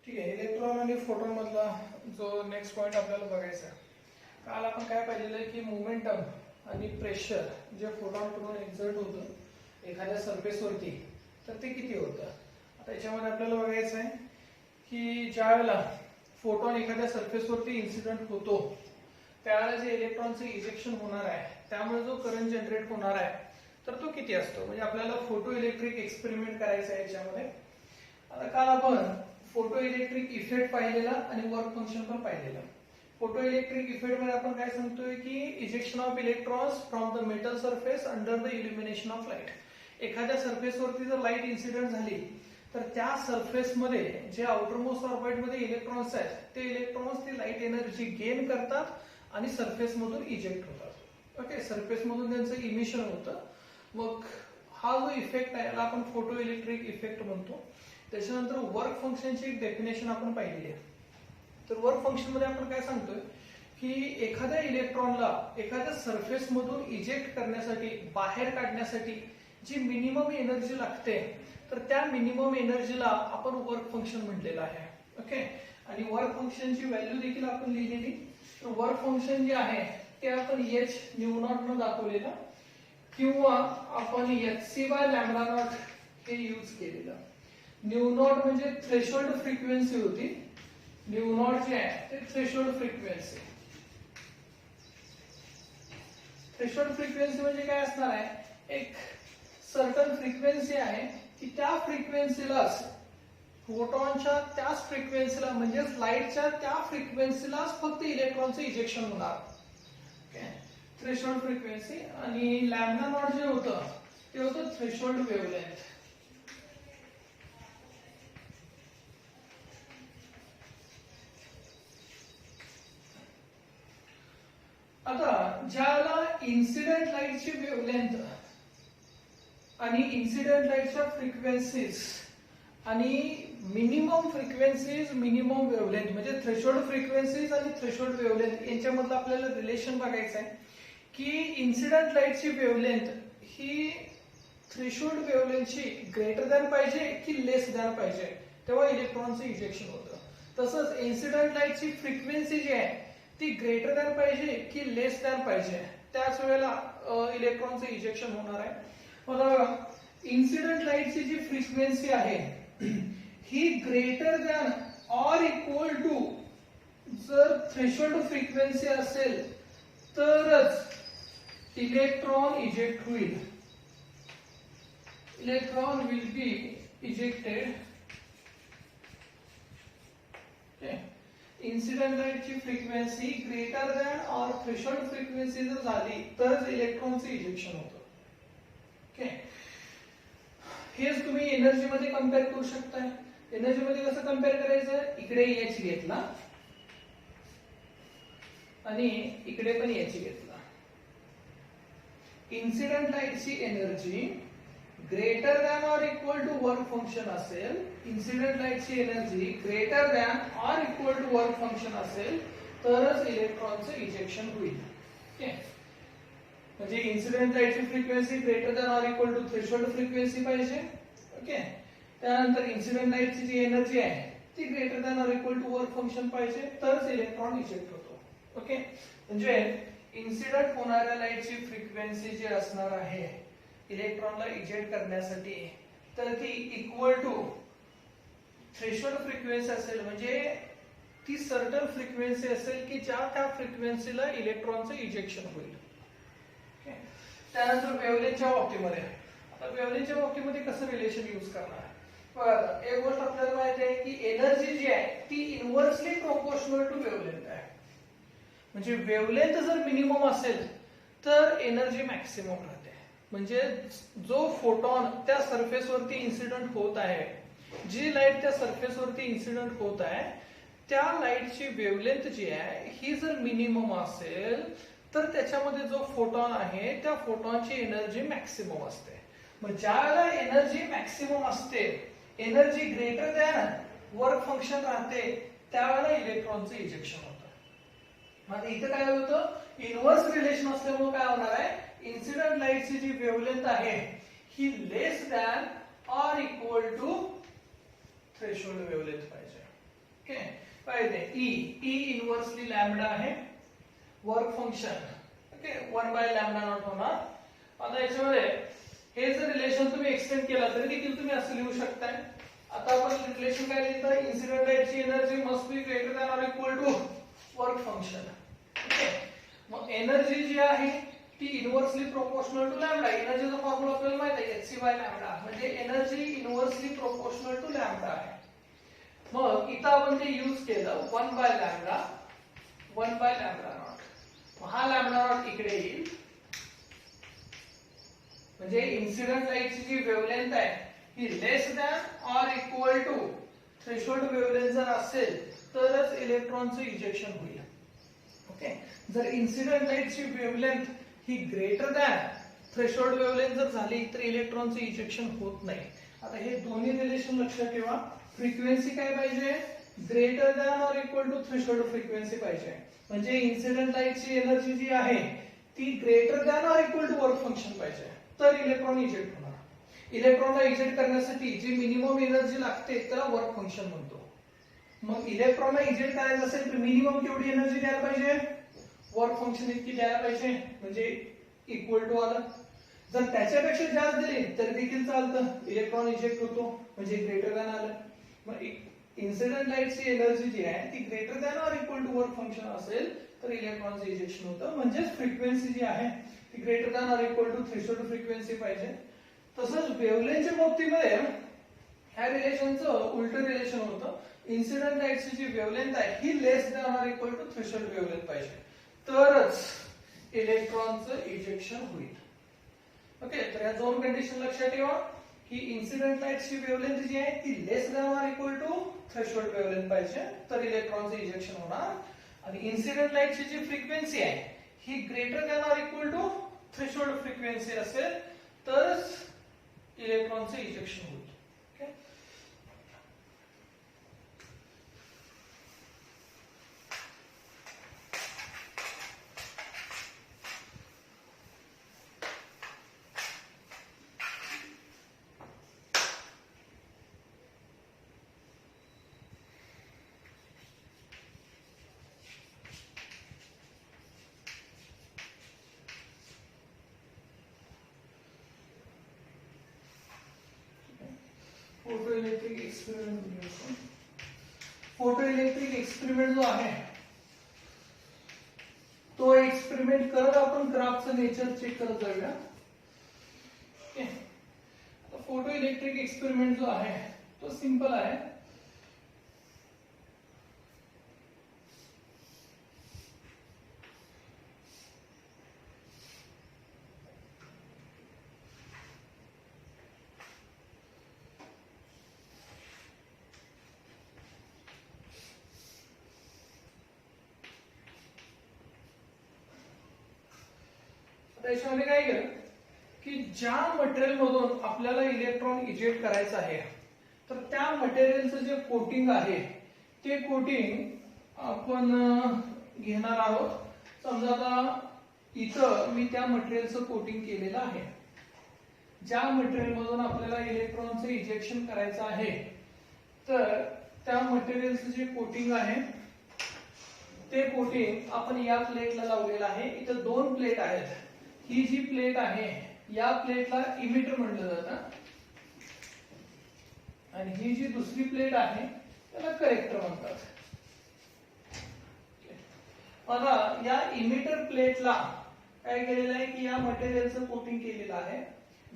ठीक आहे. इलेक्ट्रॉन आणि फोटॉन मधला जो नेक्स्ट पॉइंट आपल्याला बघायचा आहे. काल आपण काय पाहिलेलं आहे की मोमेंटम आणि प्रेशर जे फोटॉन कडून एक्झर्ट होतं एखाद्या सरफेस वरती तर ते किती होतं. आता याच्यामध्ये आपल्याला बघायचं आहे की ज्या वेळेला फोटॉन एखाद्या सरफेस वरती इन्सिडेंट होतो त्यावेळेला जे इलेक्ट्रॉनचं इजेक्शन होणार आहे त्यामुळे जो करंट जनरेट होणार आहे तर तो किती असतो. म्हणजे आपल्याला फोटो इलेक्ट्रिक एक्सपेरिमेंट करायचा आहे याच्यामध्ये. आता काल आपण फोटो इलेक्ट्रिक इफेक्ट पाहिलेला आणि वर्क फंक्शन पण पाहिलेलं. फोटो इलेक्ट्रिक इफेक्ट मध्ये आपण काय सांगतोय की ejection of electrons from the metal surface under the illumination of light. एखाद्या सरफेस वरती जर लाईट इन्सिडेंट झाली तर त्या सरफेस मध्ये जे आउटरमोस्ट ऑर्बिट मध्ये इलेक्ट्रॉन्स आहेत ते इलेक्ट्रॉन्स ती लाईट एनर्जी गेन करतात आणि सरफेस मधून इजेक्ट होतात. ओके, सरफेस मधून त्यांचं इमिशन होतं. मग हा जो इफेक्ट आहे याला आपण फोटो इलेक्ट्रिक इफेक्ट म्हणतो. त्याच्यानंतर वर्क फंक्शनची एक डेफिनेशन आपण पाहिलेली आहे. तर वर्क फंक्शन मध्ये आपण काय सांगतोय की एखाद्या इलेक्ट्रॉनला एखाद्या सरफेस मधून इजेक्ट करण्यासाठी बाहेर काढण्यासाठी जी मिनिमम एनर्जी लागते तर त्या मिनिमम एनर्जीला आपण वर्क फंक्शन म्हटलेलं आहे. ओके, आणि वर्क फंक्शनची व्हॅल्यू देखील आपण लिहिलेली. तर वर्क फंक्शन जे आहे ते आपण h न्यू नॉट न दाखवलेलं किंवा आपण hc बाय लॅम्बडा नॉट हे यूज केलेलं. न्यू नॉट म्हणजे थ्रेशोल्ड फ्रिक्वेन्सी होती. न्यू नॉट जे आहे ते थ्रेशोल्ड फ्रिक्वेन्सी. थ्रेशोल्ड फ्रिक्वेन्सी म्हणजे काय असणार आहे, एक सर्टन फ्रिक्वेन्सी आहे की त्या फ्रिक्वेन्सीलाच फोटॉनच्या त्याच फ्रिक्वेन्सीला म्हणजे लाईटच्या त्या फ्रिक्वेन्सीलाच फक्त इलेक्ट्रॉनचं इजेक्शन होणार. Threshold frequency. आणि लॅम्बडा नॉट जे होतं ते होतं थ्रेशोल्ड वेव्हलेंथ. आता ज्याला इन्सिडेंट लाईटची वेव्हलेंथ आणि इन्सिडेंट लाईटच्या फ्रिक्वेन्सीज आणि मिनिमम फ्रिक्वेन्सीज मिनिमम वेव्हलेंथ म्हणजे थ्रेशोल्ड फ्रिक्वेन्सीज आणि थ्रेशोल्ड वेव्हलेंथ यांच्यामधलं आपल्याला रिलेशन बघायचं आहे की इन्सिडेंट लाईटची वेव्हलेंथ ही थ्रेशोल्ड वेव्हलेंथची ग्रेटर दॅन पाहिजे की लेस दॅन पाहिजे तेव्हा इलेक्ट्रॉनचं इजेक्शन होतं. तसंच इन्सिडेंट लाईटची फ्रिक्वेन्सी जी आहे ती ग्रेटर दॅन पाहिजे की लेस दॅन पाहिजे त्याच वेळेला इलेक्ट्रॉनचं इजेक्शन होणार आहे. बघा, इन्सिडेंट लाईटची जी फ्रिक्वेन्सी आहे ही greater than or equal to जर थ्रेशोल्ड फ्रिक्वेन्सी असेल तरच इलेक्ट्रॉन इजेक्ट होईल. Electron will be ejected. Incident लाईटची frequency greater than or threshold frequency जर झाली तरच इलेक्ट्रॉनचं इजेक्शन होतं. ओके, हेच तुम्ही एनर्जी मध्ये कम्पेअर करू शकताय. एनर्जी मध्ये कसं कम्पेअर करायचं, इकडे h घेतला आणि इकडे पण h घेतला. इन्सिडेंट लाईटची energy greater than or equal to work function असेल, इन्सिडेंट लाईटची energy greater than or equal to work function असेल तरच इलेक्ट्रॉनचं इजेक्शन होईल. ओके, म्हणजे इन्सिडेंट लाईटची frequency greater than or equal to threshold frequency पाहिजे. ओके, त्यानंतर इन्सिडेंट लाईटची जी एनर्जी आहे ती greater than or equal to work function पाहिजे तरच इलेक्ट्रॉन इजेक्ट होतो. ओके, म्हणजे इन्सिडेंट होणाऱ्या लाईटची फ्रिक्वेन्सी जी असणार आहे इलेक्ट्रॉनला इजेक्ट करण्यासाठी तर ती इक्वल टू थ्रेशोल्ड फ्रिक्वेन्सी असेल म्हणजे ती सर्टन फ्रिक्वेन्सी असेल की ज्या त्या फ्रिक्वेन्सीला इलेक्ट्रॉनचं इजेक्शन होईल. त्यानंतर वेव्हलेंथच्या बाबतीमध्ये, आता वेव्हलेंथच्या बाबतीमध्ये कसं रिलेशन यूज करणार. बघा, एक गोष्ट आपल्याला माहिती आहे की एनर्जी जी आहे ती इनव्हर्सली प्रोपोर्शनल टू वेव्हलेंथ आहे. म्हणजे वेव्हलेंथ जर मिनिमम असेल तर एनर्जी मॅक्सिमम राहते. म्हणजे जो फोटॉन त्या सरफेस वरती इन्सिडेंट होत आहे, जी लाईट त्या सरफेस वरती इन्सिडेंट होत आहे त्या लाईटची वेव्हलेंथ जी आहे ही जर मिनिमम असेल तर त्याच्यामध्ये जो फोटॉन आहे त्या फोटॉनची एनर्जी मॅक्सिमम असते. मग ज्यावेळेला एनर्जी मॅक्सिमम असते, energy greater than work function राहते त्यावेळेला इलेक्ट्रॉनचं इजेक्शन होतं. मग इथं काय होतं, इनव्हर्स रिलेशन असल्यामुळे काय होणार आहे, इन्सिडेंट लाईटची जी वेव्हलेंथ आहे ही less than or equal to threshold wavelength पाहिजे. ओके काय ते ई इनव्हर्सली लॅम्बडा आहे वर्क फंक्शन ओके 1/λ नॉट होणार. आता याच्यामध्ये हे जर रिलेशन तुम्ही एक्सटेंड केला तरी देखील तुम्ही असं लिहू शकताय. आता आपण रिलेशन काय लिहितो इन्सिडेंट लाईटची energy must be greater than or equal to work function. Okay मग एनर्जी जी आहे ती इनव्हर्सली प्रोपोर्शनल टू लॅम्बडा. एनर्जीचा फॉर्म्युला आपल्याला माहिती आहे hc/λ म्हणजे energy inversely proportional to lambda आहे. मग इथं आपण ते यूज केलं 1/λ नॉट. हा लॅम्बडा नॉट इकडे येईल म्हणजे इन्सिडेंट लाईटची जी वेव्हलेंथ आहे ही less than or equal to threshold wavelength जर असेल तरच इलेक्ट्रॉनचं इजेक्शन होईल. ओके जर इन्सिडेंट लाईटची वेव्हलेंथ ही ग्रेटर दॅन थ्रेशोल्ड वेव्हलेंथ जर झाली तर इलेक्ट्रॉनचं इजेक्शन होत नाही. आता हे दोन्ही रिलेशन लक्षात ठेवा. फ्रिक्वेन्सी काय पाहिजे greater than or equal to threshold frequency पाहिजे म्हणजे इन्सिडेंट लाईटची एनर्जी जी आहे ती greater than or equal to work function पाहिजे तर इलेक्ट्रॉन इजेक्ट होणार. इलेक्ट्रॉनला इजेक्ट करण्यासाठी जी मिनिमम एनर्जी लागते त्याला वर्क फंक्शन म्हणतो. मग इलेक्ट्रॉनला इजेक्ट करायचं असेल तर मिनिमम केवढी एनर्जी द्यायला पाहिजे वर्क फंक्शन इतकी द्यायला पाहिजे म्हणजे इक्वल टू आलं. जर त्याच्यापेक्षा जास्त दिली तरी देखील चालतं इलेक्ट्रॉन इजेक्ट होतो म्हणजे ग्रेटर दॅन आलं. मग इन्सिडेंट लाईटची एनर्जी जी आहे ती greater than or equal to work function असेल तर इलेक्ट्रॉनचं इजेक्शन होतं म्हणजेच फ्रिक्वेन्सी जी आहे ती greater than or equal to threshold frequency पाहिजे. तसंच वेव्हलेंथच्या बाबतीमध्ये ह्या रिलेशनचं उलट रिलेशन होतं. इन्सिडेंट लाईटची जी वेव्हलेंथ आहे ही less than or equal to threshold wavelength पाहिजे तरच इलेक्ट्रॉनचं इजेक्शन होईल. ओके तर या दोन कंडिशन लक्षात ठेवा की इन्सिडेंट लाईटची वेव्हलेंथ जी आहे ती less than or equal to threshold wavelength पाहिजे तर इलेक्ट्रॉनचं इजेक्शन होणार. आणि इन्सिडेंट लाईटची जी फ्रिक्वेन्सी आहे ही greater than or equal to threshold frequency असेल तरच इलेक्ट्रॉनचं इजेक्शन होईल. Okay photo electric experiment. Photo electric experiment जो आहे तो एक्सपेरिमेंट करत आपण ग्राफचं नेचर चेक करत जाऊया. फोटो इलेक्ट्रिक एक्सपेरिमेंट जो आहे तो सिंपल आहे. त्याच्यामध्ये काय केलं की ज्या मटेरियल मधून आपल्याला इलेक्ट्रॉन इजेक्ट करायचं आहे तर त्या मटेरियलचं जे कोटिंग आहे ते कोटिंग आपण घेणार आहोत. समजा आता इथं मी त्या मटेरियलचं कोटिंग केलेलं आहे. ज्या मटेरियल मधून आपल्याला इलेक्ट्रॉनचं इजेक्शन करायचं आहे तर त्या मटेरियलचं जे कोटिंग आहे ते कोटिंग आपण या प्लेटला लावलेलं आहे. इथं दोन प्लेट आहेत. ही जी प्लेट आहे या प्लेटला इमिटर म्हटलं जातं आणि ही जी दुसरी प्लेट आहे त्याला कलेक्टर म्हणतात. आता या इमिटर प्लेटला काय केलेलं आहे की या मटेरियलचं कोटिंग केलेलं आहे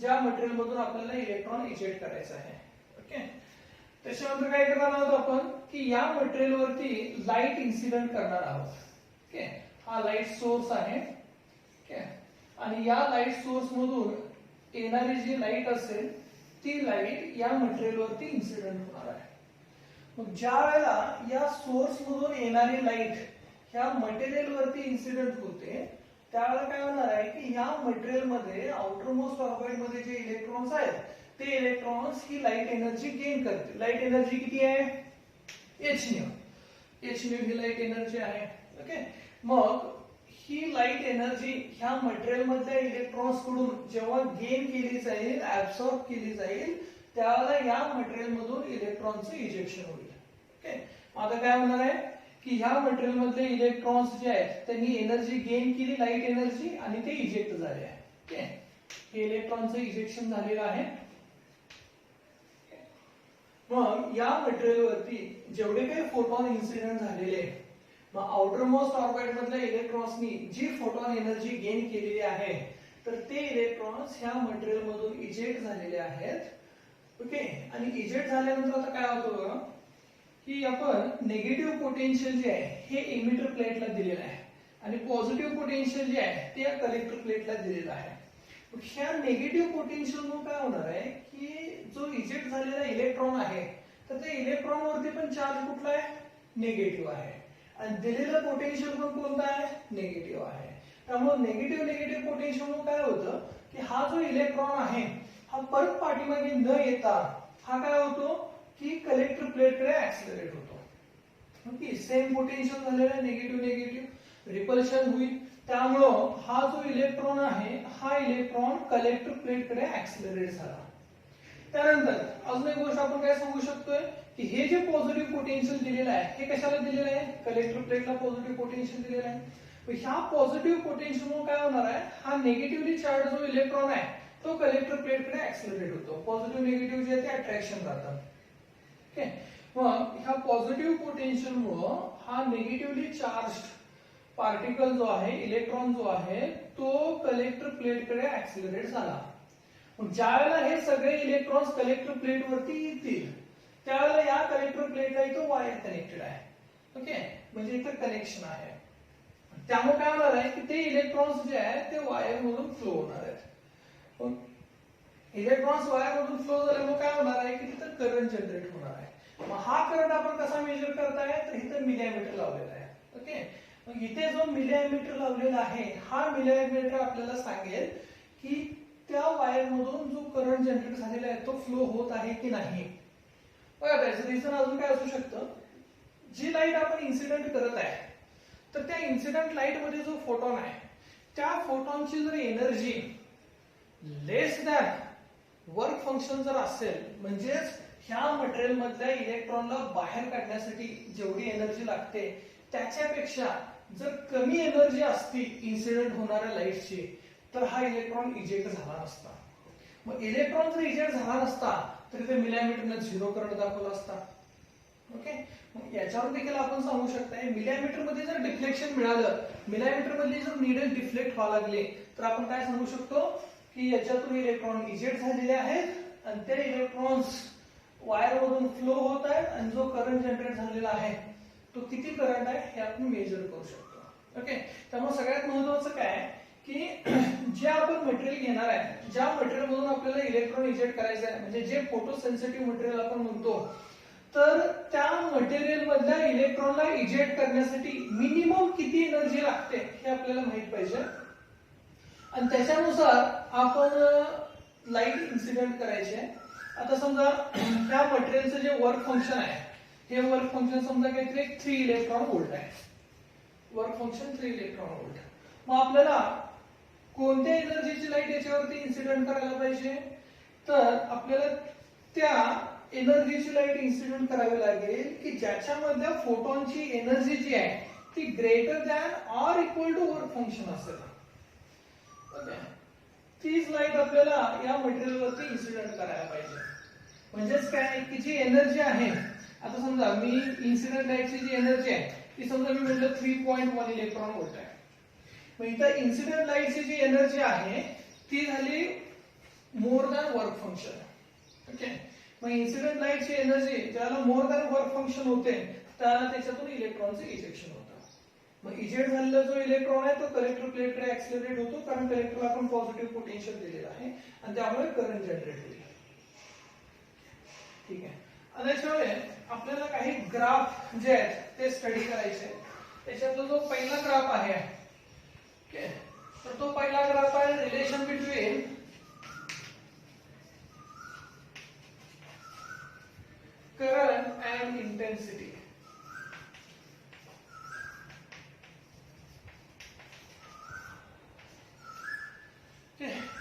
ज्या मटेरियल मधून आपल्याला इलेक्ट्रॉन इजेक्ट करायचं आहे. ओके त्याच्यानंतर काय करणार आहोत आपण की या मटेरियल वरती लाईट इन्सिडेंट करणार आहोत. ओके हा लाईट सोर्स आहे. ओके आणि या लाईट सोर्स मधून येणारी जी लाईट असेल ती लाईट या मटेरियल वरती इन्सिडेंट होणार आहे. मग ज्या वेळेला या सोर्स मधून येणारी लाईट ह्या मटेरियल वरती इन्सिडेंट होते त्यावेळेला काय होणार आहे की ह्या मटेरियल मध्ये आउटर मोस्ट ऑर्बिट मध्ये जे इलेक्ट्रॉन्स आहेत ते इलेक्ट्रॉन्स ही लाईट एनर्जी गेन करते. लाईट एनर्जी किती आहे h ही लाईट एनर्जी आहे. ओके मग ही लाईट एनर्जी ह्या मटेरियल मधल्या इलेक्ट्रॉन्स कडून जेव्हा गेन केली जाईल ऍब्सॉर्ब केली जाईल त्यावेळेला या मटेरियल मधून इलेक्ट्रॉनचं इजेक्शन होईल. ओके आता काय होणार आहे की ह्या मटेरियल मधले इलेक्ट्रॉन्स जे आहेत त्यांनी एनर्जी गेन केली, लाईट एनर्जी, आणि ते इजेक्ट झाले आहे. ओके, हे इलेक्ट्रॉनचं इजेक्शन झालेलं आहे. मग या मटेरियल वरती जेवढे काही फोटॉन इन्सिडेंट झालेले आहेत, मग आउटर मोस्ट ऑर्बिट मधल्या इलेक्ट्रॉन्सनी जी फोटॉन एनर्जी गेन केलेली आहे, तर ते इलेक्ट्रॉन्स ह्या मटेरियल मधून इजेक्ट झालेले आहेत. ओके, आणि इजेक्ट झाल्यानंतर आता काय होतं बघा की आपण निगेटिव्ह पोटेन्शियल जे आहे हे इमिटर प्लेटला दिलेलं आहे आणि पॉझिटिव्ह पोटेन्शियल जे आहे ते या कलेक्टर प्लेटला दिलेलं आहे. ह्या निगेटिव्ह पोटेन्शियल मुळे काय होणार आहे की जो इजेक्ट झालेला इलेक्ट्रॉन आहे तर त्या इलेक्ट्रॉन वरती पण चार्ज कुठला आहे, निगेटिव्ह आहे, आणि दिलेलं पोटेन्शियल पण कोणतं आहे, निगेटिव्ह आहे. त्यामुळे निगेटिव्ह पोटेन्शियल मुळे काय होतं की हा जो इलेक्ट्रॉन आहे हा परत पाठीमागे न येता हा काय होतो की कलेक्टर प्लेटकडे ऍक्सिलरेट होतो. ओके, सेम पोटेन्शियल झालेला निगेटिव्ह रिपल्शन होईल, त्यामुळं हा जो इलेक्ट्रॉन आहे हा इलेक्ट्रॉन कलेक्टर प्लेटकडे ऍक्सिलरेट झाला. त्यानंतर अजून एक गोष्ट आपण काय सांगू शकतोय की हे जे पॉझिटिव्ह पोटेन्शियल दिलेलं आहे हे कशाला दिलेलं आहे, कलेक्टर प्लेटला पॉझिटिव्ह पोटेन्शियल दिलेलं आहे. ह्या पॉझिटिव्ह पोटेन्शियल मुळे काय होणार आहे, हा निगेटिव्हली चार्ज जो इलेक्ट्रॉन आहे तो कलेक्टर प्लेटकडे ऍक्सिलरेट होतो. पॉझिटिव्ह निगेटिव्ह जे ते अट्रॅक्शन राहतात. ओके, मग ह्या पॉझिटिव्ह पोटेन्शियल मुळे हा निगेटिव्हली चार्ज पार्टिकल जो आहे, इलेक्ट्रॉन जो आहे तो कलेक्टर प्लेटकडे ऍक्सिलरेट झाला. मग ज्यावेळेला हे सगळे इलेक्ट्रॉन्स कलेक्टर प्लेट वरती येतील त्यावेळेला या कलेक्टर प्लेटला इथं वायर कनेक्टेड आहे. ओके, म्हणजे इथं कनेक्शन आहे. त्यामुळे काय होणार आहे की ते इलेक्ट्रॉन्स जे आहे ते वायर मधून फ्लो होणार आहेत. इलेक्ट्रॉन्स वायर मधून फ्लो झाल्यामुळे काय होणार आहे की तिथं करंट जनरेट होणार आहे. मग हा करंट आपण कसा मेजर करताय तर इथं मिलीमीटर लावलेला आहे. ओके, मग इथे जो मिलीमीटर लावलेला आहे हा मिलीमीटर आपल्याला सांगेल की त्या वायर मधून जो करंट जनरेट झालेला आहे तो फ्लो होत आहे की नाही. बघा त्याचं रिझन अजून काय असू शकतं, जी लाईट आपण इन्सिडेंट करत आहे तर त्या इन्सिडेंट लाईट मध्ये जो फोटॉन आहे त्या फोटॉनची जर एनर्जी लेस दॅन वर्क फंक्शन जर असेल, म्हणजेच ह्या मटेरियल मधल्या इलेक्ट्रॉनला बाहेर काढण्यासाठी जेवढी एनर्जी लागते त्याच्यापेक्षा जर कमी एनर्जी असती इन्सिडेंट होणाऱ्या लाईटची तर हा इलेक्ट्रॉन इजेक्ट झाला नसता. मग इलेक्ट्रॉन जर इजेक्ट झाला नसता तर ते मिलीमीटरने झिरो करंट दाखवला असता. ओके, मग याच्यावर देखील आपण सांगू शकता मिलीमीटर मध्ये जर डिफ्लेक्शन मिळालं, मिलीमीटर मधली जर नीडल डिफ्लेक्ट व्हायला लागले तर आपण काय सांगू शकतो की याच्यातून इलेक्ट्रॉन इजेक्ट झालेले आहेत आणि ते इलेक्ट्रॉन्स वायर मधून फ्लो होत आहेत आणि जो करंट जनरेट झालेला आहे तो किती करंट आहे हे आपण मेजर करू शकतो. ओके, त्यामुळे सगळ्यात महत्वाचं काय की जे आपण मटेरियल घेणार आहे, ज्या मटेरियल मधून आपल्याला इलेक्ट्रॉन इजेक्ट करायचं आहे, म्हणजे जे फोटो सेन्सिटिव्ह मटेरियल आपण म्हणतो, तर त्या मटेरियल मधल्या इलेक्ट्रॉनला इजेक्ट करण्यासाठी मिनिमम किती एनर्जी लागते हे आपल्याला माहित पाहिजे आणि त्याच्यानुसार आपण लाईट इन्सिडेंट करायचे. आता समजा त्या मटेरियलचं जे वर्क फंक्शन आहे हे वर्क फंक्शन समजा काहीतरी 3 इलेक्ट्रॉन व्होल्ट आहे. Work function 3 electron volt. मग आपल्याला कोणत्या एनर्जीची लाईट याच्यावरती इन्सिडेंट करायला पाहिजे, तर आपल्याला त्या एनर्जीची लाईट इन्सिडेंट करावी लागेल की ज्याच्यामधल्या फोटॉनची एनर्जी जी आहे ती greater than or equal to work function असेल. ओके, तीच लाईट आपल्याला या मटेरियल वरती इन्सिडेंट करायला पाहिजे. म्हणजेच काय की जी एनर्जी आहे, आता समजा मी इन्सिडेंट लाईटची जी एनर्जी आहे ती समजा मी म्हटलं 3.1 इलेक्ट्रॉन व्होल्ट आहे. मग इथं इन्सिडेंट लाईटची जी एनर्जी आहे ती झाली more than work function. Okay, मग इन्सिडेंट लाईटची एनर्जी ज्याला मोर दॅन वर्क फंक्शन होते त्याला त्याच्यातून इलेक्ट्रॉनचं इजेक्शन होतं. मग इजेक्ट झालेला जो इलेक्ट्रॉन आहे तो कलेक्टर प्लेटकडे ऍक्सिलरेट होतो कारण कलेक्टरला आपण पॉझिटिव्ह पोटेन्शियल दिलेला आहे आणि त्यामुळे करंट जनरेट होईल. ठीक आहे, आणि त्याच्यामुळे आपल्याला काही ग्राफ जे आहेत ते स्टडी करायचे. त्याच्यातला जो पहिला ग्राफ आहे, ओके, तर तो पहिला ग्राफ आहे relation between current and intensity.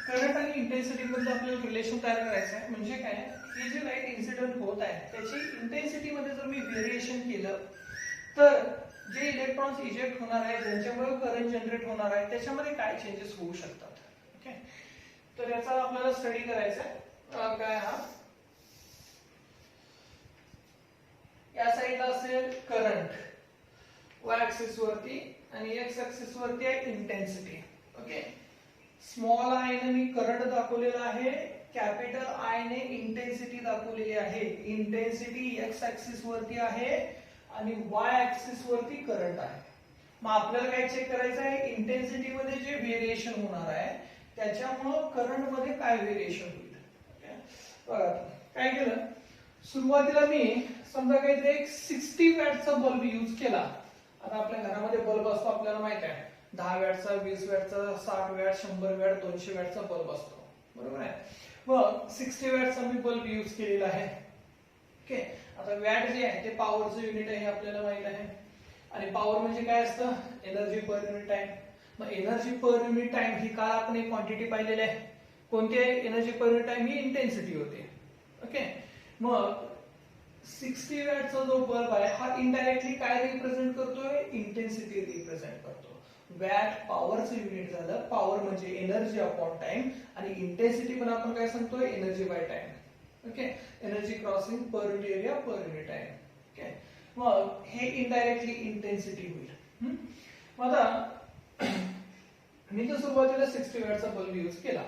Current आणि इंटेन्सिटी मध्ये आपल्याला रिलेशन तयार करायचं आहे. म्हणजे काय, ही जी लाईट इन्सिडेंट होत आहे त्याची इंटेन्सिटी मध्ये जर मी व्हेरिएशन केलं केलं तर जे इलेक्ट्रॉन्स इजेक्ट होणार आहे, ज्यांच्यामुळे करंट जनरेट होणार आहे, त्याच्यामध्ये काय चेंजेस होऊ शकतात. ओके, तर याचा आपल्याला स्टडी करायचा आहे. काय हा या साईडला असेल करंट y ऍक्सिस वरती आणि x ऍक्सिस वरती आहे इंटेन्सिटी. ओके, स्मॉल आय ने मी करंट दाखवलेला आहे, कॅपिटल आय ने इंटेन्सिटी दाखवलेली आहे. इंटेन्सिटी x ऍक्सिस वरती आहे आणि y ऍक्सिस वरती करंट आहे. मग आपल्याला काय चेक करायचं आहे, इंटेन्सिटी मध्ये जे व्हेरिएशन होणार आहे त्याच्यामुळे करंट मध्ये काय व्हेरिएशन होईल. बघा काय केलं, सुरुवातीला मी समजा काहीतरी एक 60 वॅटचा बल्ब यूज केला. आता आपल्या घरामध्ये बल्ब असतो आपल्याला माहित आहे, 10 वॅटचा, 20 वॅटचा, 60 वॅट, 100 वॅट, 200 वॅटचा बल्ब असतो, बरोबर आहे. मग 60 वॅटचा मी बल्ब यूज केलेला आहे. ओके, आता वॅट जे आहे ते पॉवरचं युनिट आहे आपल्याला माहित आहे. आणि पॉवर म्हणजे काय असतं, एनर्जी पर युनिट टाइम. मग एनर्जी पर युनिट टाइम ही काल आपण एक क्वांटिटी पाहिलेली आहे. कोणती आहे एनर्जी पर युनिट टाइम, ही इंटेन्सिटी होते. ओके, मग 60 वॅटचा जो बल्ब आहे हा इनडायरेक्टली काय रिप्रेझेंट करतोय, इंटेन्सिटी रिप्रेझेंट करतो. वॅट पॉवरचं युनिट झालं, पॉवर म्हणजे एनर्जी अपॉन टाइम, आणि इंटेन्सिटी पण आपण काय सांगतोय, energy by time. Okay, energy crossing per unit area per unit time. Okay, मग हे इनडायरेक्टली इंटेन्सिटी होईल. मग आता मी तर सुरुवातीला 60 वॅटचा बल्ब यूज केला.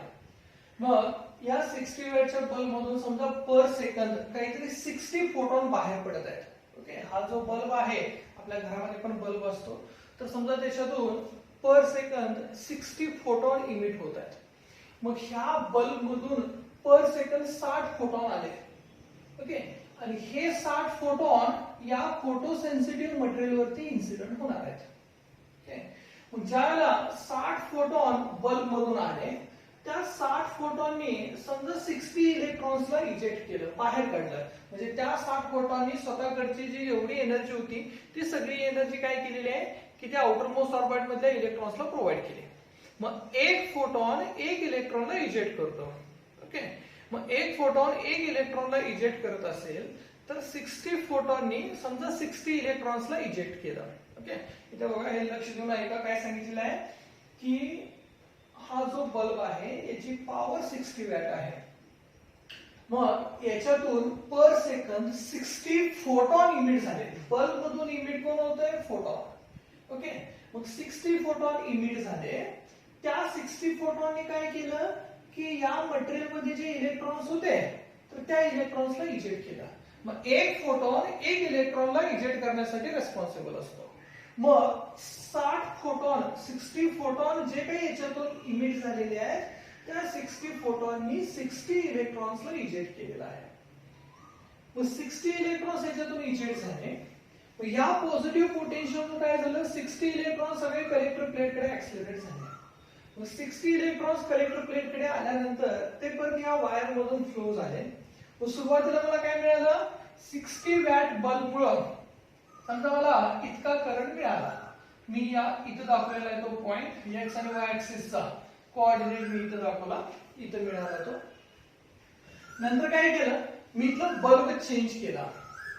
मग या 60 वॅटच्या बल्ब मधून समजा पर सेकंद काहीतरी 60 फोटॉन बाहेर पडत आहेत. ओके, हा जो बल्ब आहे आपल्या घरामध्ये पण बल्ब असतो, तर समजा त्याच्यातून पर सेकंद 60 फोटॉन इमिट होत आहेत. मग ह्या बल्ब मधून पर सेकंद 60 फोटॉन आले. ओके, आणि हे 60 फोटॉन या फोटो सेन्सिटिव्ह मटेरियल वरती इन्सिडेंट होणार आहेत. ओके, मग ज्याला 60 फोटॉन बल्ब मधून आले, त्या 60 फोटॉननी समजा 60 इलेक्ट्रॉन्सला इजेक्ट केलं, बाहेर काढलं. म्हणजे त्या 60 फोटॉननी स्वतःकडची जी एवढी एनर्जी होती ती सगळी एनर्जी काय केलेली आहे की त्या आउटर मोस्ट ऑर्बिट मधल्या इलेक्ट्रॉन्सला प्रोव्हाइड केली. मग एक फोटॉन एक इलेक्ट्रॉनला इजेक्ट करतो. ओके, मग एक फोटॉन एक इलेक्ट्रॉनला इजेक्ट करत असेल तर 60 फोटॉननी समजा 60 इलेक्ट्रॉन्सला इजेक्ट केलं. ओके, इथे बघा हे लक्ष देऊन ऐका काय सांगितलेलं आहे की हा जो बल्ब आहे याची पॉवर 60 वॅट आहे. मग याच्यातून पर सेकंद 60 फोटॉन इमिट झाले. बल्ब मधून इमिट कोण होतंय, फोटॉन. ओके, मग 60 फोटॉन इमिट झाले. त्या 60 फोटॉनने काय केलं की या मटेरियल मध्ये जे इलेक्ट्रॉन्स होते तर त्या इलेक्ट्रॉन्सला इजेक्ट केलं. मग एक फोटॉन एक इलेक्ट्रॉनला इजेक्ट करण्यासाठी रेस्पॉन्सिबल असतो. मग 60 फोटॉन जे काही याच्यातून इमिट झालेले आहेत त्या 60 फोटॉननी 60 इलेक्ट्रॉन्सला इजेक्ट केलेला आहे. मग 60 इलेक्ट्रॉन्स याच्यातून इजेक्ट झाले. मग या पॉझिटिव्ह पोटेन्शियल काय झालं, 60 इलेक्ट्रॉन सगळे कलेक्टर प्लेटकडे ऍक्सिलरेट झाले. मग 60 इलेक्ट्रॉन्स कलेक्टर प्लेटकडे आल्यानंतर ते परत या वायर मधून फ्लो झाले. मग सुरुवातीला मला काय मिळालं, 60 वॅट बल्ब मुळे समजा मला इतका करंट मिळाला. मी या इथं दाखवलेला आहे तो पॉइंट, एक्स आणि वाय ऍक्सिसचा कोऑर्डिनेट मी इथं दाखवला, इथं मिळाला तो. नंतर काय केलं, मी इथलं बल्ब चेंज केला.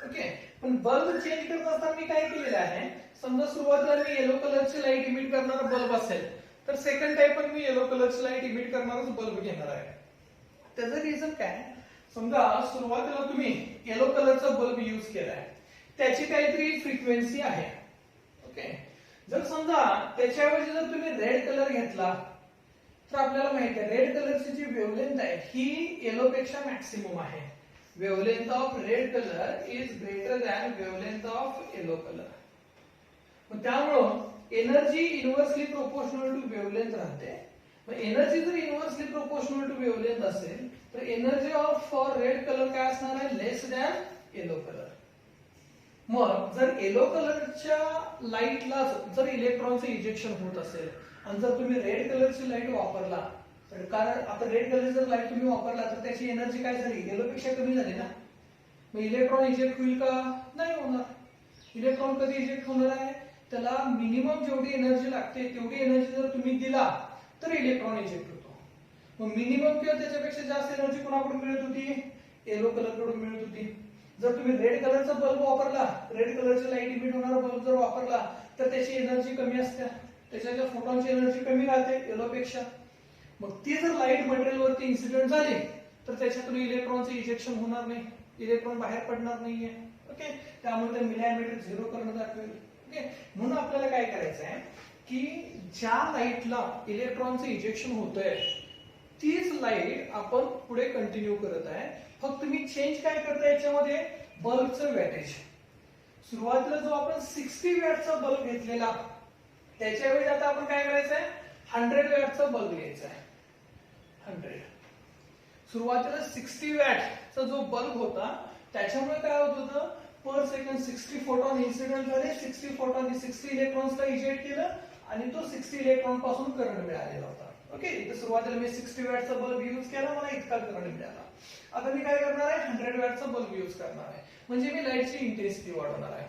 ओके, पण बल्ब चेंज करत असताना मी काय केलेलं आहे, समजा सुरुवातीला मी येलो कलरची लाईट इमिट करणारा बल्ब असेल तर सेकंड टाइम पण मी येलो कलरची लाईट इमिट करणाराच बल्ब घेणार आहे. त्याचं रिझन काय, समजा सुरुवातीला तुम्ही येलो कलरचा बल्ब यूज केलाय, त्याची काहीतरी फ्रिक्वेन्सी आहे. ओके, जर समजा त्याच्याऐवजी जर तुम्ही रेड कलर घेतला तर आपल्याला माहिती आहे रेड कलरची जी वेव्हलेंथ आहे ही येलो पेक्षा मॅक्सिमम आहे. Wavelength of red colour is greater than wavelength of yellow colour. मग त्यामुळं energy inversely proportional to wavelength राहते. मग एनर्जी जर इनव्हर्सली प्रोपोर्शनल टू वेव्हलेंथ असेल तर energy of for red colour काय असणार आहे, लेस दॅन येलो कलर. मग जर येलो कलरच्या लाईटला जर इलेक्ट्रॉनचं इजेक्शन होत असेल आणि जर तुम्ही रेड कलरची लाईट वापरला तर, कारण आता रेड कलर जर लाईट तुम्ही वापरला तर त्याची एनर्जी काय झाली, येलो पेक्षा कमी झाली ना. मग इलेक्ट्रॉन इजेक्ट होईल का, नाही होणार. इलेक्ट्रॉन कधी इजेक्ट होणार आहे, त्याला मिनिमम जेवढी एनर्जी लागते तेवढी एनर्जी जर तुम्ही दिला तर इलेक्ट्रॉन इजेक्ट होतो. मग मिनिमम किंवा त्याच्यापेक्षा जास्त एनर्जी कोणाकडून मिळत होती, येलो कलर कडून मिळत होती. जर तुम्ही रेड कलरचा बल्ब वापरला, रेड कलरची वॅटची लाईट इमिट होणारा बल्ब जर वापरला तर त्याची एनर्जी कमी असते, त्याच्या फोटॉनची एनर्जी कमी राहते येलो पेक्षा. मग ती जर लाईट मटेरियल वरती इन्सिडेंट झाली तर त्याच्यातून इलेक्ट्रॉनचं इजेक्शन होणार नाही, इलेक्ट्रॉन बाहेर पडणार नाहीये. ओके, त्यामुळे ते मिलियन झिरो करणं दाखवेल. ओके, म्हणून आपल्याला काय करायचं आहे की ज्या लाईटला इलेक्ट्रॉनचं इजेक्शन होतंय तीच लाईट आपण पुढे कंटिन्यू करत आहे. फक्त मी चेंज काय करताय याच्यामध्ये, बल्बचं वॅटेज. सुरुवातीला जो आपण 60 वॅटचा बल्ब घेतलेला त्याच्या वेळी आता आपण काय करायचं आहे, 100 वॅटचा बल्ब घ्यायचा आहे. 100 सुरुवातीला 60 वॅटचा जो बल्ब होता त्याच्यामुळे काय होत होतं, पर सेकंड 60 फोटॉन इन्सिडेंट झाले, 60 फोटॉन 60 इलेक्ट्रॉन्सला इजेक्ट केलं आणि तो 60 इलेक्ट्रॉन पासून करंट मिळालेला होता. ओके, इथे सुरुवातीला मी 60 वॅटचा बल्ब यूज केला, मला इतका करंट मिळाला. आता मी काय करणार आहे, 100 वॅटचा बल्ब यूज करणार आहे, म्हणजे मी लाईटची इंटेन्सिटी वाढवणार आहे.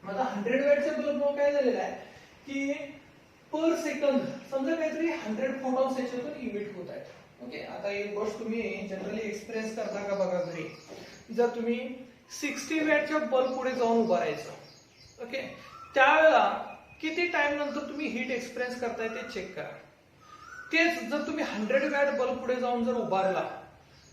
आता 100 वॅटच्या बल्बमुळे काय झालेलं आहे की पर सेकंद समजा काहीतरी 100 फोटॉन्स याच्यातून इमिट होत आहेत. ओके, आता एक गोष्ट तुम्ही जनरली एक्सपिरियन्स करता का बघा घरी, जर तुम्ही 60 वॅटच्या बल्ब पुढे जाऊन उभा राहायचं, ओके, त्यावेळेला किती टाइम नंतर तुम्ही हीट एक्सपिरियन्स करताय ते चेक करा. तेच जर तुम्ही 100 वॅट बल्ब पुढे जाऊन जर उभारला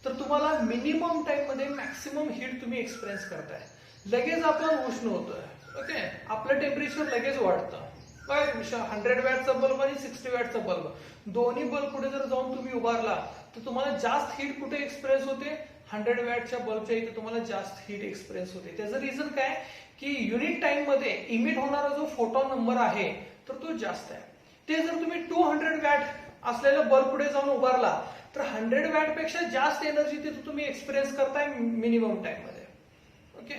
तर तुम्हाला मिनिमम टाइम मध्ये मॅक्सिमम हीट तुम्ही एक्सपिरियन्स करताय. लगेच आपण उष्ण होतोय. ओके, आपलं टेम्परेचर लगेच वाढतं. 100 वॅटचा बल्ब आणि 60 वॅटचा बल्ब दोन्ही बल्ब पुढे जर जाऊन तुम्ही उभारला तर तुम्हाला जास्त हीट कुठे एक्सपिरियन्स होते, 100 वॅटच्या बल्बच्या इथे तुम्हाला जास्त हीट एक्सपिरियन्स होते. त्याचं रिझन काय की युनिट टाइम मध्ये इमिट होणारा जो फोटॉन नंबर आहे तर तो जास्त आहे. ते जर तुम्ही 200 वॅट असलेला बल्ब पुढे जाऊन उभारला तर 100 वॅट पेक्षा जास्त एनर्जी तिथे तुम्ही एक्सपिरियन्स करताय मिनिमम टाइम मध्ये. ओके,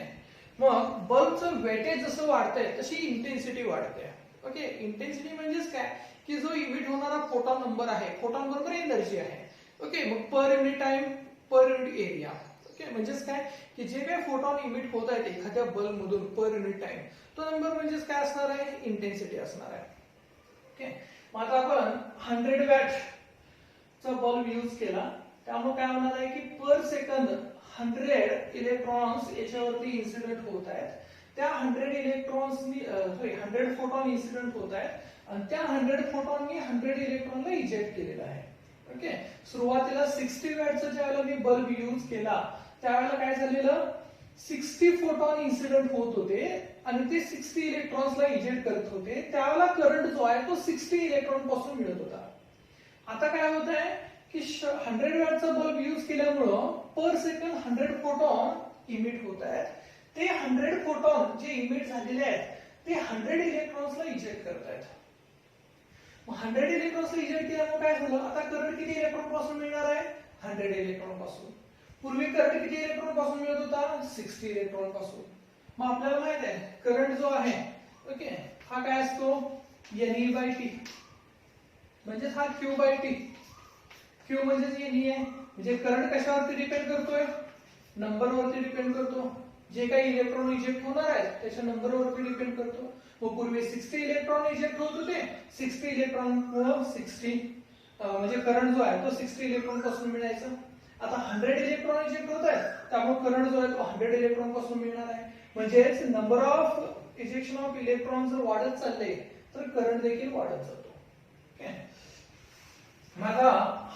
मग बल्बचं वेटेज जसं वाढतंय तशी इंटेन्सिटी वाढते. ओके, इंटेन्सिटी म्हणजेच काय की जो इमिट होणारा फोटॉन नंबर आहे, फोटॉन बरोबर एनर्जी आहे. ओके, मग पर युनिट टाइम पर युनिट एरिया. ओके, म्हणजेच काय की जे काही फोटॉन इमिट होत आहेत एखाद्या बल्ब मधून पर युनिट टाइम, तो नंबर म्हणजेच काय असणार आहे, इंटेन्सिटी असणार आहे. ओके, मग आता आपण 100 वॅटचा बल्ब यूज केला, त्यामुळे काय होणार आहे की पर सेकंद 100 इलेक्ट्रॉन्स याच्यावरती इन्सिडेंट होत आहेत. त्या 100 इलेक्ट्रॉन्सनी 100 फोटॉन इन्सिडेंट होत आहेत आणि त्या 100 फोटॉननी 100 इलेक्ट्रॉनला इजेक्ट केलेला आहे. ओके, सुरुवातीला 60 वॅटचा ज्यावेळेला मी बल्ब यूज केला त्यावेळेला काय झालेलं, 60 फोटॉन इन्सिडेंट होत होते आणि ते 60 इलेक्ट्रॉन्सला इजेक्ट करत होते. त्यावेळेला करंट जो आहे तो 60 इलेक्ट्रॉन पासून मिळत होता. आता काय होत आहे की 100 वॅटचा बल्ब यूज केल्यामुळं पर सेकंड 100 फोटॉन इमिट होत आहेत. ते 100 फोटॉन जे इमिट झालेले आहेत ते 100 इलेक्ट्रॉन्सला इजेक्ट करत आहेत. 100 इलेक्ट्रॉन्सला इजेक्ट केल्यामुळे काय झालं, आता करंट किती इलेक्ट्रॉन पासून मिळणार आहे, 100 इलेक्ट्रॉन पासून. पूर्वी करंट किती इलेक्ट्रॉन पासून मिळत होता, 60 इलेक्ट्रॉन पासून. मग आपल्याला माहित आहे करंट जो आहे, ओके, हा काय असतो, Ne/T, म्हणजेच हा Q/T. Q म्हणजेच Ne आहे, म्हणजे करंट कशावरती डिपेंड करतोय, नंबरवरती डिपेंड करतो. जे काही इलेक्ट्रॉन इजेक्ट होणार आहेत त्याच्या नंबरवरती डिपेंड करतो. मग पूर्वी 60 इलेक्ट्रॉन इजेक्ट होत होते, 60 इलेक्ट्रॉन मुळे 60 म्हणजे करंट जो आहे तो 60 इलेक्ट्रॉन पासून मिळायचा. आता 100 इलेक्ट्रॉन इजेक्ट होत आहेत त्यामुळे करंट जो आहे तो 100 इलेक्ट्रॉन पासून मिळणार आहे. म्हणजेच number of ejection of electron जर वाढत चालले तर करंट देखील वाढत जातो. ओके, आता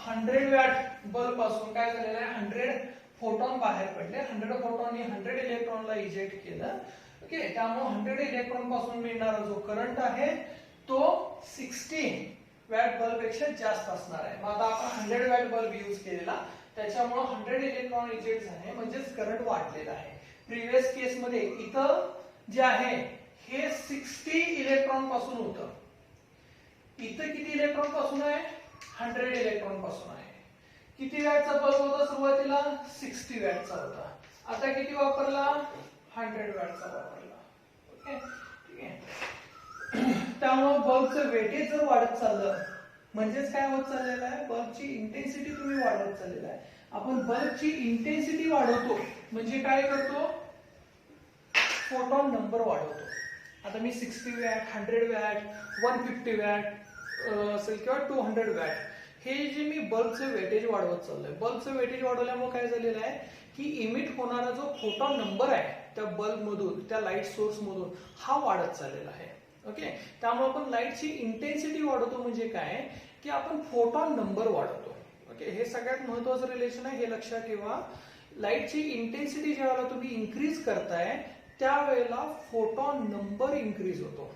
100 वॅट बल्ब पासून काय झालेलं आहे, 100 फोटॉन बाहेर पडले. 100 फोटॉननी 100 इलेक्ट्रॉनला इजेक्ट केलं. ओके, त्यामुळे 100 इलेक्ट्रॉन पासून मिळणारा जो करंट आहे तो 60 वॅट बल्ब पेक्षा जास्त असणार आहे. मग आता आपण 100 वॅट बल्ब यूज केलेला त्याच्यामुळे 100 इलेक्ट्रॉन इजेक्ट झाले, म्हणजेच करंट वाढलेला आहे. प्रिव्हियस केस मध्ये इथं जे आहे हे 60 इलेक्ट्रॉन पासून होतं, इथं किती इलेक्ट्रॉन पासून आहे, 100 इलेक्ट्रॉन पासून आहे. किती वॅटचा बल्ब होता सुरुवातीला, 60 वॅटचा होता. आता किती वापरला, 100 वॅटचा वापरला. ओके, ठीक आहे. त्यामुळे बल्बचं वेटेज जर वाढत चाललं म्हणजेच काय होत चाललेलं आहे, बल्बची इंटेन्सिटी तुम्ही वाढवत चाललेला आहे. आपण बल्बची इंटेन्सिटी वाढवतो म्हणजे काय करतो, फोटॉन नंबर वाढवतो. आता मी 60 वॅट, 100 वॅट, 150 वॅट असेल किंवा 200 वॅट, हे जे मी बल्बचं वेटेज वाढवत चाललोय. बल्बचं वेटेज वाढवल्यामुळे काय झालेलं आहे की इमिट होणारा जो फोटॉन नंबर आहे त्या बल्ब मधून, त्या लाईट सोर्स मधून हा वाढत चाललेला आहे. ओके, त्यामुळे आपण लाईटची इंटेन्सिटी वाढवतो म्हणजे काय की आपण फोटॉन नंबर वाढवतो. ओके, हे सगळ्यात महत्वाचं रिलेशन आहे, हे लक्षात ठेवा. लाईटची इंटेन्सिटी ज्यावेळेला तुम्ही इन्क्रीज करताय त्यावेळेला फोटॉन नंबर इन्क्रीज होतो.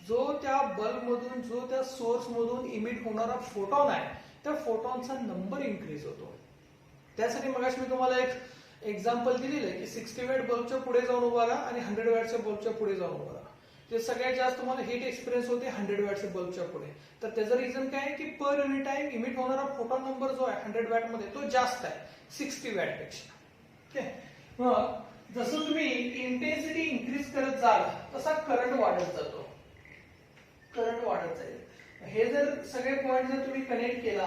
जो त्या बल्ब मधून, जो त्या सोर्स मधून इमिट होणारा फोटॉन आहे त्या फोटॉनचा नंबर इन्क्रीज होतो. त्यासाठी मगाशी मी तुम्हाला एक एक्झाम्पल दिलेलं आहे की 60 वॅट बल्बच्या पुढे जाऊन उभा राहा आणि 100 वॅटच्या बल्बच्या पुढे जाऊन उभा राहा. ते सगळ्यात जास्त तुम्हाला हीट एक्सपिरियन्स होते 100 वॅटच्या बल्बच्या पुढे. तर त्याचं रिझन काय आहे की पर युनिट टाइम इमिट होणारा फोटॉन नंबर जो आहे 100 वॅट मध्ये तो जास्त आहे 60 वॅट पेक्षा. ओके, मग जसं तुम्ही इंटेन्सिटी इन्क्रीज करत जाल तसा करंट वाढत जातो. करंट वाढत जाईल. हे जर सगळे पॉइंट जर तुम्ही कनेक्ट केला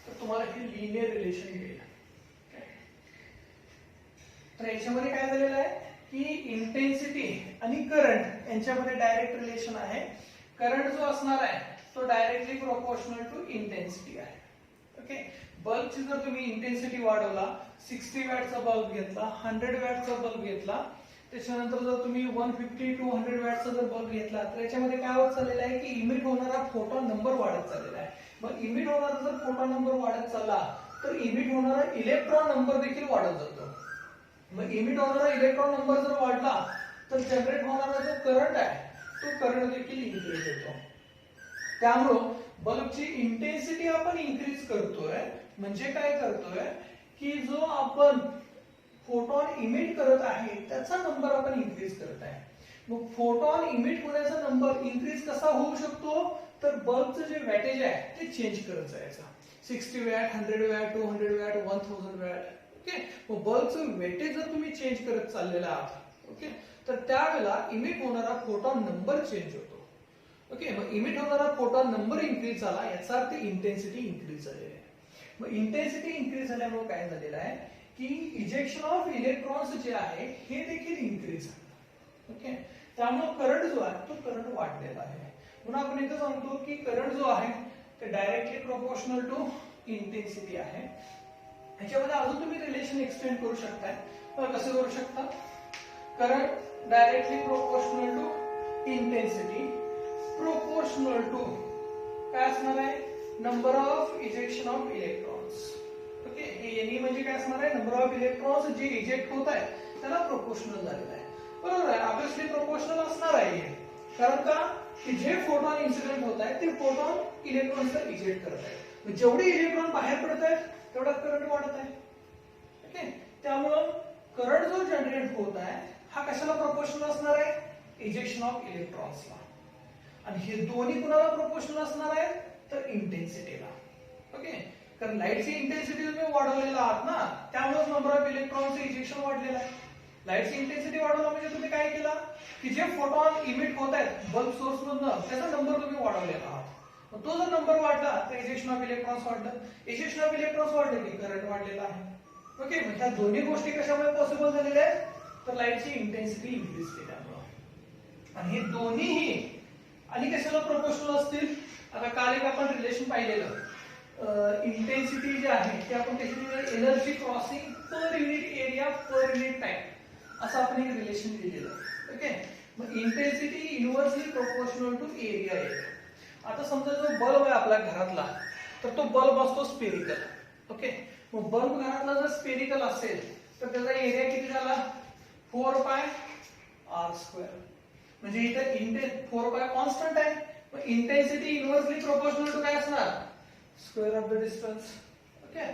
तर तुम्हाला हे लिनियर रिलेशन मिळेल. तर याच्यामध्ये काय झालेलं आहे की इंटेन्सिटी आणि करंट यांच्यामध्ये डायरेक्ट रिलेशन आहे. करंट जो असणार आहे तो डायरेक्टली प्रोपोर्शनल टू इंटेन्सिटी आहे. ओके, बल्बची जर तुम्ही इंटेन्सिटी वाढवला, 60 वॅटचा बल्ब घेतला, 100 वॅटचा बल्ब घेतला, त्याच्यानंतर जर तुम्ही 150 टू 100 वॅटचा जर बल्ब घेतला तर याच्यामध्ये काय होत चाललेलं आहे की इमिट होणारा फोटॉन नंबर वाढत चाललेला आहे. मग इमिट होणारा जर फोटॉन नंबर वाढत चालला तर इमिट होणारा इलेक्ट्रॉन नंबर देखील वाढत जातो. मग इमिट होणारा इलेक्ट्रॉन नंबर जर वाढला तर जनरेट होणारा जो करंट आहे तो करंट देखील इन्क्रीज होतो. त्यामुळं बल्बची इंटेन्सिटी आपण इन्क्रीज करतोय म्हणजे काय करतोय की जो आपण फोटॉन इमिट करत आहे त्याचा नंबर आपण इन्क्रीज करत आहे. मग फोटॉन इमिट होण्याचा नंबर इन्क्रीज कसा होऊ शकतो तर बल्बचं जे वॅटेज आहे ते चेंज करत जायचं. 60 watt, 100 watt, 200 watt, 1000 watt. Okay, मग बल्बचं वेटेज जर तुम्ही चेंज करत चाललेला आहात ओके तर त्यावेळेला इमिट होणारा फोटॉन नंबर चेंज होतो. ओके, मग इमिट होणारा फोटॉन नंबर इन्क्रीज झाला याचा अर्थ इंटेन्सिटी इन्क्रीज झालेली आहे. मग इंटेन्सिटी इन्क्रीज झाल्यामुळे काय झालेलं आहे की इजेक्शन ऑफ इलेक्ट्रॉन्स जे आहे हे देखील इन्क्रीज झालं. ओके, त्यामुळे करंट जो आहे तो करंट वाढलेला आहे. म्हणून आपण इथं सांगतो की करंट जो आहे ते डायरेक्टली प्रोपोर्शनल टू इंटेन्सिटी आहे. ह्याच्यामध्ये अजून तुम्ही रिलेशन एक्सटेंड करू शकताय. कसं करू शकता? Current directly proportional to intensity proportional to काय असणार आहे number of ejection of electrons. Okay, हे एनी म्हणजे काय असणार आहे नंबर ऑफ इलेक्ट्रॉन्स जे इजेक्ट होत आहे त्याला प्रोपोर्शनल झालेलं आहे. बरोबर आहे, ऑब्वियसली प्रोपोर्शनल असणार आहे. कारण का की जे फोटॉन इन्सिडेंट होत आहे ते फोटॉन इलेक्ट्रॉन्सला इजेक्ट करत आहे. जेवढे इलेक्ट्रॉन बाहेर पडत आहेत तेवढा करंट वाढत आहे. ओके, त्यामुळं करंट जो जनरेट होत आहे हा कशाला प्रोपोर्शनल असणार आहे इजेक्शन ऑफ इलेक्ट्रॉन्सला. आणि हे दोन्ही कुणाला प्रोपोर्शनल असणार आहे तर इंटेन्सिटीला. ओके, कारण लाईटची इंटेन्सिटी तुम्ही वाढवलेला आहात ना त्यामुळे नंबर ऑफ इलेक्ट्रॉनचं इजेक्शन वाढलेलं आहे. लाईटची इंटेन्सिटी वाढवला म्हणजे तुम्ही काय केलं की जे फोटॉन इमिट होत आहेत बल्ब सोर्स मधून त्याचा नंबर तुम्ही वाढवलेला आहात. तो जर नंबर वाढला तर इजेक्शन ऑफ इलेक्ट्रॉन्स वाढलं. इजेक्शन ऑफ इलेक्ट्रॉन्स वाढले की करंट वाढलेला आहे. ओके, मग ह्या दोन्ही गोष्टी कशामुळे पॉसिबल झालेल्या आहेत तर लाईटची इंटेन्सिटी इन्क्रीज केल्यामुळे. आणि हे दोन्हीही आणि कशाला प्रोपोर्शनल असतील? आता काल एक आपण रिलेशन पाहिलेलं इंटेन्सिटी जी आहे ती आपण कशी energy crossing per unit area per unit time असं आपण एक रिलेशन दिलेलं. ओके, मग intensity inversely proportional to area आहे. आता समजा जो बल्ब आहे आपल्या घरातला तर तो बल्ब असतो स्पेरिकल. ओके, मग बल्ब घरातला जर स्पेरिकल असेल तर त्याचा एरिया किती झाला 4πr². म्हणजे इथे 4π कॉन्स्टंट आहे. मग इंटेन्सिटी इनव्हर्सली प्रोपोर्शनल टू काय असणार square of the distance. Okay,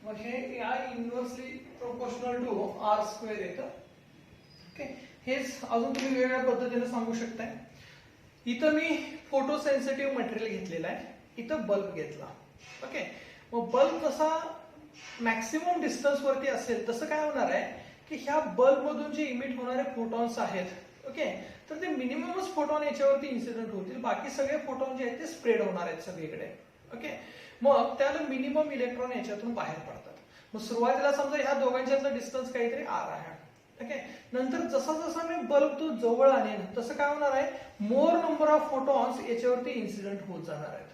मग हे या इनव्हर्सली प्रोपोर्शनल टू r² येतं. ओके, हेच अजून तुम्ही वेगवेगळ्या पद्धतीने सांगू शकताय. इथं मी फोटो सेन्सिटिव्ह मटेरियल घेतलेलं आहे, इथं बल्ब घेतला. ओके, मग बल्ब जसा मॅक्सिमम डिस्टन्स वरती असेल तसं काय होणार आहे की ह्या बल्ब मधून जे इमिट होणारे फोटॉन्स आहेत ओके तर ते मिनिममच फोटॉन याच्यावरती इन्सिडेंट होतील. बाकी सगळे फोटॉन जे आहेत ते स्प्रेड होणार आहेत सगळीकडे. ओके, मग त्याला मिनिमम इलेक्ट्रॉन याच्यातून बाहेर पडतात. मग सुरुवातीला समजा ह्या दोघांच्यातलं डिस्टन्स काहीतरी r आहे. ओके, नंतर जसा जसा मी बल्ब तो जवळ आणेन तसं काय होणार आहे मोर नंबर ऑफ फोटॉन्स याच्यावरती इन्सिडेंट होत जाणार आहेत.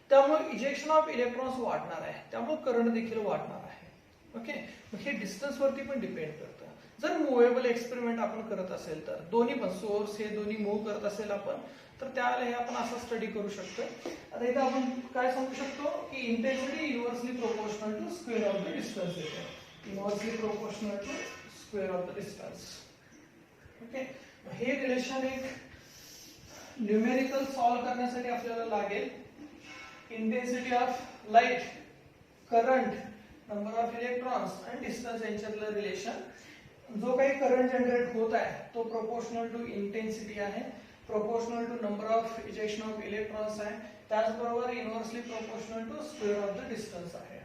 त्यामुळे इजेक्शन ऑफ इलेक्ट्रॉन्स वाढणार आहे, त्यामुळे करंट देखील वाढणार आहे. ओके, मग हे डिस्टन्स वरती पण डिपेंड करतं. जर मुव्हेबल एक्सपेरिमेंट आपण करत असेल तर दोन्ही पण सोर्स हे दोन्ही मूव्ह करत असेल आपण तर त्याला हे आपण असं स्टडी करू शकतो. आता इथं आपण काय सांगू शकतो की intensity inversely proportional to square of the distance येते. Inversely proportional to square of the distance. Okay, हे रिलेशन एक न्यूमेरिकल सॉल्व करण्यासाठी आपल्याला लागेल. Intensity of light, current, number of electrons आणि डिस्टन्स यांच्यातलं रिलेशन. जो काही करंट जनरेट होत आहे तो प्रोपोर्शनल टू इंटेन्सिटी आहे, proportional to number of ejection of electrons आहे, त्याचबरोबर inversely proportional to square of the distance आहे.